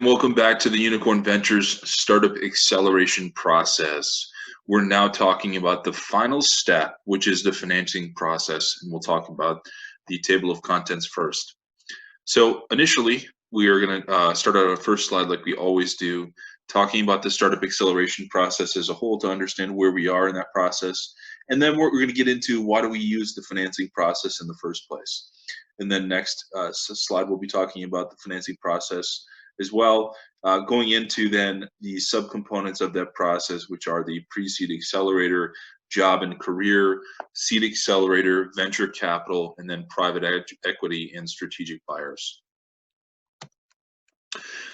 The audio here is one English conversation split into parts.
Welcome back to the Unicorn Ventures Startup Acceleration process. We're now talking about the final step, which is the financing process, and we'll talk about the table of contents first. So initially, we are going to start out our first slide like we always do, talking about the startup acceleration process as a whole to understand where we are in that process. And then we're going to get into why do we use the financing process in the first place. And then next slide, we'll be talking about the financing process as well, going into then the subcomponents of that process, which are the pre-seed accelerator, job and career, seed accelerator, venture capital, and then private equity and strategic buyers.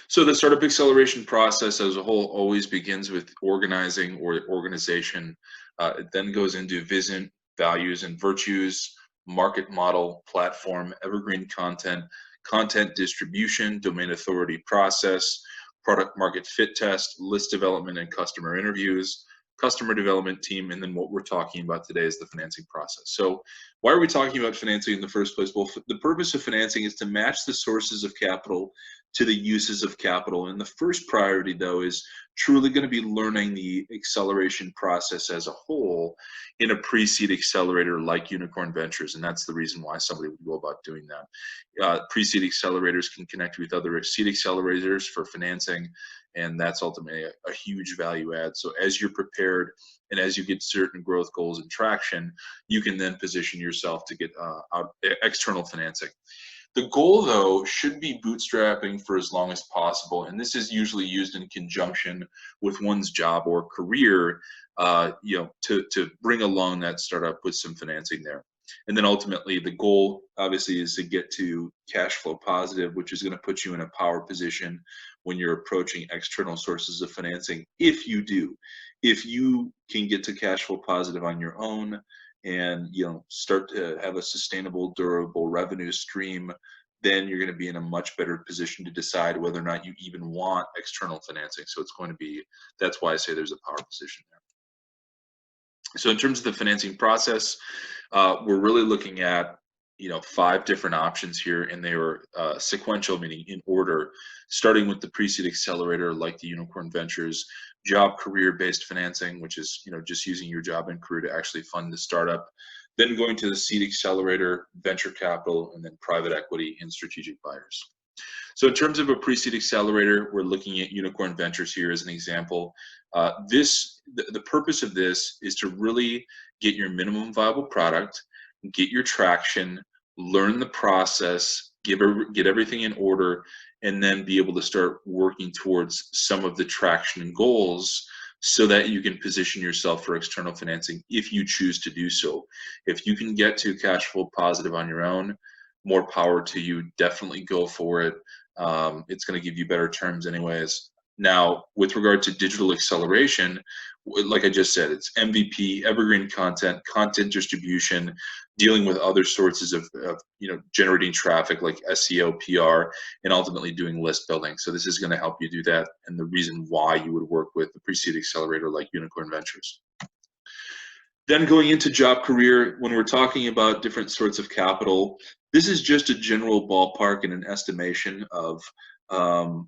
So the startup acceleration process as a whole always begins with organizing or organization. It then goes into vision, values, and virtues, market model, platform, evergreen content, content distribution, domain authority process, product market fit test, list development and customer interviews, customer development team, and then what we're talking about today is the financing process. So why are we talking about financing in the first place? Well, the purpose of financing is to match the sources of capital to the uses of capital. And the first priority, though, is truly going to be learning the acceleration process as a whole in a pre-seed accelerator like Unicorn Ventures. And that's the reason why somebody would go about doing that. Pre-seed accelerators can connect with other seed accelerators for financing, and that's ultimately a huge value add. So as you're prepared and as you get certain growth goals and traction, you can then position yourself to get external financing. The goal, though, should be bootstrapping for as long as possible, and this is usually used in conjunction with one's job or career, to bring along that startup with some financing there. And then ultimately, the goal, obviously, is to get to cash flow positive, which is going to put you in a power position when you're approaching external sources of financing. If you can get to cash flow positive on your own, and start to have a sustainable, durable revenue stream, then you're going to be in a much better position to decide whether or not you even want external financing. So that's why I say there's a power position there. So in terms of the financing process, we're really looking at 5 different options here, and they were sequential, meaning in order, starting with the pre-seed accelerator like the Unicorn Ventures, job career-based financing, which is just using your job and career to actually fund the startup, then going to the seed accelerator, venture capital, and then private equity and strategic buyers. So in terms of a pre-seed accelerator, we're looking at Unicorn Ventures here as an example. The purpose of this is to really get your minimum viable product, get your traction, learn the process, get everything in order, and then be able to start working towards some of the traction and goals so that you can position yourself for external financing if you choose to do so. If you can get to cash flow positive on your own, more power to you. Definitely go for it. It's going to give you better terms anyways. Now, with regard to digital acceleration, like I just said, it's MVP, evergreen content, content distribution, dealing with other sources of generating traffic like SEO, PR, and ultimately doing list building. So this is going to help you do that, and the reason why you would work with the pre-seed accelerator like Unicorn Ventures. Then going into job career, when we're talking about different sorts of capital, this is just a general ballpark and an estimation of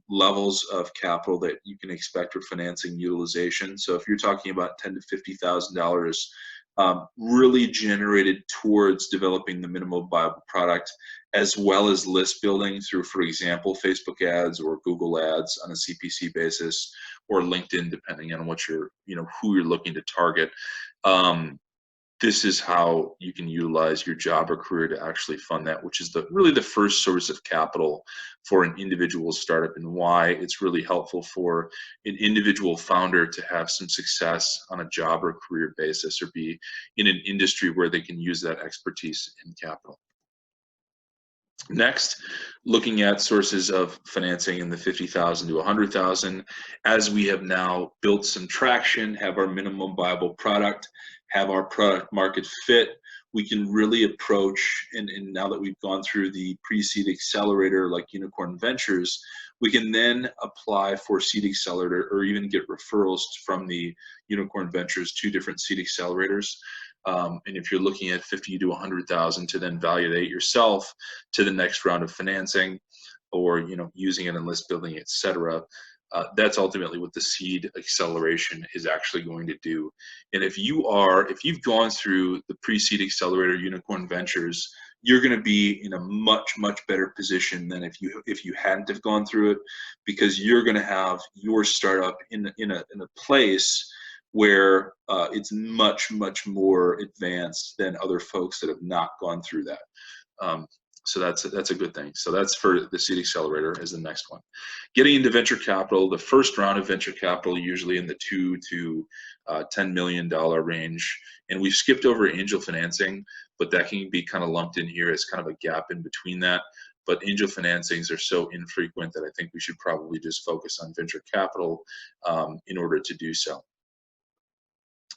levels of capital that you can expect for financing utilization. So if you're talking about $10,000 to $50,000, really generated towards developing the minimum viable product, as well as list building through, for example, Facebook ads or Google ads on a CPC basis, or LinkedIn, depending on what who you're looking to target. This is how you can utilize your job or career to actually fund that, which is really the first source of capital for an individual startup, and why it's really helpful for an individual founder to have some success on a job or career basis, or be in an industry where they can use that expertise in capital. Next, looking at sources of financing in the 50,000 to 100,000, as we have now built some traction, have our minimum viable product, have our product market fit, we can really approach, and now that we've gone through the pre-seed accelerator like Unicorn Ventures, we can then apply for seed accelerator or even get referrals from the Unicorn Ventures to different seed accelerators. And if you're looking at 50 to 100,000 to then validate yourself to the next round of financing, or using it in list building, etc. That's ultimately what the seed acceleration is actually going to do. And if you've gone through the pre-seed accelerator Unicorn Ventures, you're going to be in a much better position than if you hadn't have gone through it, because you're going to have your startup in a place where it's much more advanced than other folks that have not gone through that. So that's a good thing. So that's for the seed accelerator as the next one. Getting into venture capital, the first round of venture capital usually in the $2 to $10 million range, and we've skipped over angel financing, but that can be kind of lumped in here as kind of a gap in between that. But angel financings are so infrequent that I think we should probably just focus on venture capital in order to do so.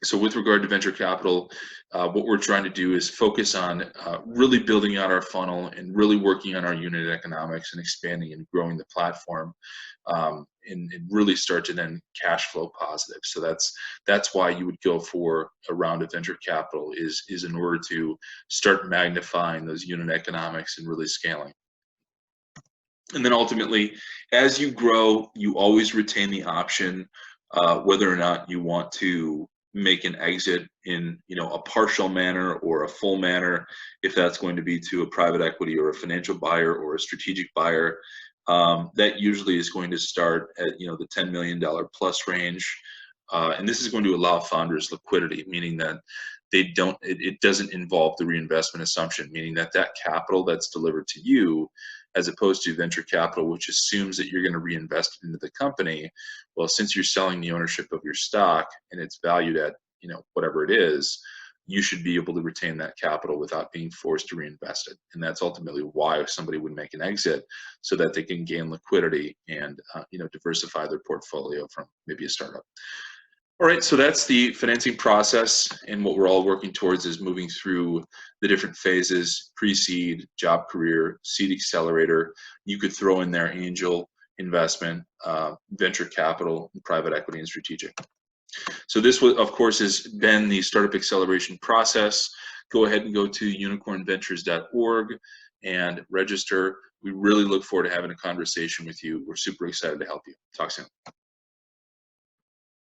So with regard to venture capital, what we're trying to do is focus on really building out our funnel and really working on our unit economics and expanding and growing the platform, and really start to then cash flow positive. So that's why you would go for a round of venture capital, is in order to start magnifying those unit economics and really scaling. And then ultimately, as you grow, you always retain the option whether or not you want to make an exit in a partial manner or a full manner, if that's going to be to a private equity or a financial buyer or a strategic buyer. That usually is going to start at the $10 million plus range, and this is going to allow founders liquidity, meaning that it doesn't involve the reinvestment assumption, meaning that capital that's delivered to you, as opposed to venture capital, which assumes that you're going to reinvest it into the company. Well, since you're selling the ownership of your stock and it's valued at whatever it is, you should be able to retain that capital without being forced to reinvest it. And that's ultimately why somebody would make an exit, so that they can gain liquidity and diversify their portfolio from maybe a startup. All right, so that's the financing process, and what we're all working towards is moving through the different phases: pre-seed, job career, seed accelerator. You could throw in there angel investment, venture capital, private equity, and strategic. So this, of course, has been the startup acceleration process. Go ahead and go to unicornventures.org and register. We really look forward to having a conversation with you. We're super excited to help you. Talk soon.